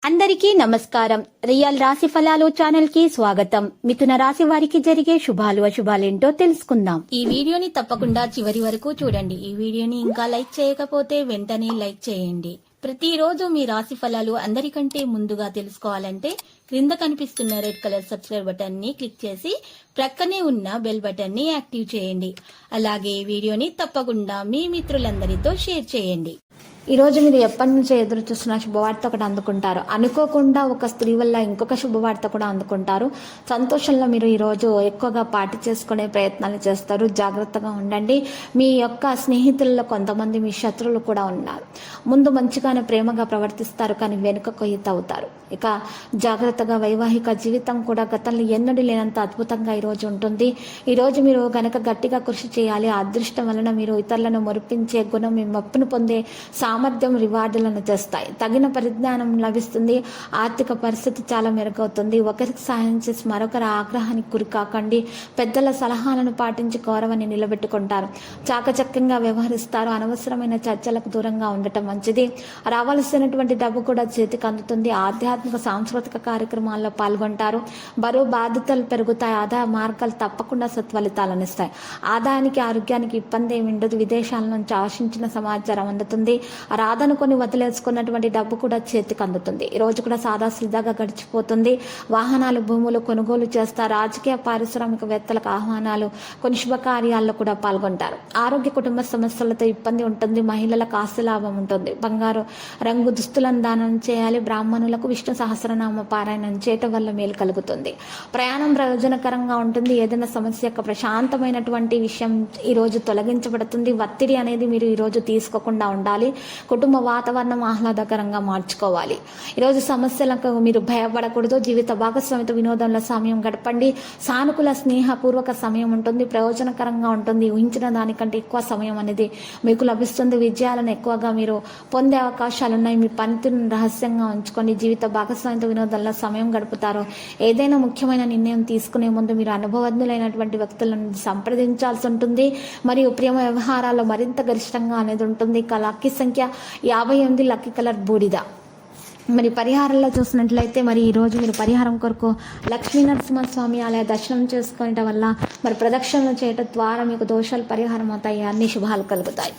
అందరికీ నమస్కారం. రియల్ రాశి ఫలాలు ఛానల్ కి స్వాగతం. మిథున రాశి వారికి జరిగే శుభాలు అశుభాలేంటో తెలుసుకుందాం. ఈ వీడియోని తప్పకుండా చివరి వరకు చూడండి. ఈ వీడియోని ఇంకా లైక్ చేయకపోతే వెంటనే లైక్ చేయండి. ప్రతిరోజు మీ రాశి ఫలాలు అందరికంటే ముందుగా తెలుసుకోవాలంటే క్రింద కనిపిస్తున్న రెడ్ కలర్ సబ్స్క్రైబ్ బటన్ ని క్లిక్ చేసి ప్రక్కనే ఉన్న బెల్ బటన్ ని యాక్టివ్ చేయండి. అలాగే వీడియోని తప్పకుండా మీ మిత్రులందరితో షేర్ చేయండి. ఈ రోజు మీరు ఎప్పటి నుంచి ఎదురు చూస్తున్న శుభవార్త ఒకటి అందుకుంటారు. అనుకోకుండా ఒక స్త్రీ వల్ల ఇంకొక శుభవార్త కూడా అందుకుంటారు. సంతోషంలో మీరు ఈ రోజు ఎక్కువగా పార్టీ చేసుకునే ప్రయత్నాలు చేస్తారు. జాగ్రత్తగా ఉండండి. మీ యొక్క స్నేహితుల్లో కొంతమంది మీ శత్రువులు కూడా ఉన్నారు. ముందు మంచిగానే ప్రేమగా ప్రవర్తిస్తారు, కానీ వెనుక కొయ్యత అవుతారు. ఇక జాగ్రత్తగా వైవాహిక జీవితం కూడా గతంలో ఎన్నడూ లేనంత అద్భుతంగా ఈరోజు ఉంటుంది. ఈరోజు మీరు గనక గట్టిగా కృషి చేయాలి. అదృష్టం వలన మీరు ఇతరులను మురిపించే గుణం, మీ మెప్పును పొందే సామర్థ్యం రివార్డులను తెస్తాయి. తగిన పరిజ్ఞానం లభిస్తుంది. ఆర్థిక పరిస్థితి చాలా మెరుగవుతుంది. ఒకరికి సహాయం చేసి మరొకరి ఆగ్రహానికి గురి కాకండి. పెద్దల సలహాలను పాటించి గౌరవాన్ని నిలబెట్టుకుంటారు. చాకచక్యంగా వ్యవహరిస్తారు. అనవసరమైన చర్చలకు దూరంగా ఉండటం మంచిది. రావాల్సినటువంటి డబ్బు కూడా చేతికి అందుతుంది. ఆధ్యాత్మిక సాంస్కృతిక కార్యక్రమాల్లో పాల్గొంటారు. బరువు బాధ్యతలు పెరుగుతాయి. ఆదాయ మార్గాలు తప్పకుండా సత్ఫలితాలను ఇస్తాయి. ఆదాయానికి ఆరోగ్యానికి ఇబ్బంది ఏమి ఉండదు. విదేశాల నుంచి ఆశించిన సమాచారం అందుతుంది. రాదనుకొని వదిలేసుకున్నటువంటి డబ్బు కూడా చేతికి అందుతుంది. ఈ రోజు కూడా సాదా సీదాగా గడిచిపోతుంది. వాహనాలు, భూములు కొనుగోలు చేస్తారు. రాజకీయ పారిశ్రామికవేత్తలకు ఆహ్వానాలు, కొన్ని శుభకార్యాల్లో కూడా పాల్గొంటారు. ఆరోగ్య కుటుంబ సమస్యలతో ఇబ్బంది ఉంటుంది. మహిళలకు ఆస్తి లాభం ఉంటుంది. బంగారు రంగు దుస్తులను దానం చేయాలి. బ్రాహ్మణులకు విష్ణు సహస్రనామ పారాయణం చేయటం వల్ల మేలు కలుగుతుంది. ప్రయాణం ప్రయోజనకరంగా ఉంటుంది. ఏదైనా సమస్య యొక్క ప్రశాంతమైనటువంటి విషయం ఈ రోజు తొలగించబడుతుంది. ఒత్తిడి అనేది మీరు ఈ రోజు తీసుకోకుండా ఉండాలి. కుటుంబ వాతావరణం ఆహ్లాదకరంగా మార్చుకోవాలి. ఈరోజు సమస్యలకు మీరు భయపడకూడదు. జీవిత భాగస్వామితో వినోదంలో సమయం గడపండి. సానుకూల స్నేహపూర్వక సమయం ఉంటుంది. ప్రయోజనకరంగా ఉంటుంది. ఊహించిన దానికంటే ఎక్కువ సమయం అనేది మీకు లభిస్తుంది. విజయాలను ఎక్కువగా మీరు పొందే అవకాశాలు ఉన్నాయి. మీ పనితీరును రహస్యంగా ఉంచుకోండి. జీవిత భాగస్వామితో వినోదంలో సమయం గడుపుతారు. ఏదైనా ముఖ్యమైన నిర్ణయం తీసుకునే ముందు మీరు అనుభవజ్ఞులైనటువంటి వ్యక్తులను సంప్రదించాల్సి ఉంటుంది. మరియు ప్రేమ వ్యవహారాల్లో మరింత గరిష్టంగా అనేది ఉంటుంది. లక్కీ సంఖ్య 58, లక్కీ కలర్ బూడిద. మరి పరిహారంలో చూసినట్లయితే మరి ఈరోజు మీరు పరిహారం కొరకు లక్ష్మీ నరసింహస్వామి ఆలయ దర్శనం చేసుకోవటం వల్ల మరి ప్రదక్షిణలు చేయటం ద్వారా మీకు దోషాలు పరిహారం అవుతాయి. అన్ని శుభాలు కలుగుతాయి.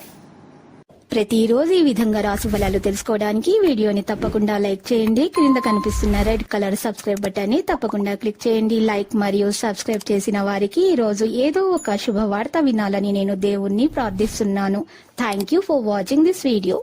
ప్రతిరోజు ఈ విధంగా రాశి ఫలాలు తెలుసుకోవడానికి వీడియోని తప్పకుండా లైక్ చేయండి. క్రింద కనిపిస్తున్న రెడ్ కలర్ సబ్స్క్రైబ్ బటన్ ని తప్పకుండా క్లిక్ చేయండి. లైక్ మరియు సబ్స్క్రైబ్ చేసిన వారికి ఈ రోజు ఏదో ఒక శుభవార్త వినాలని నేను దేవుణ్ణి ప్రార్థిస్తున్నాను. Thank you for watching this video.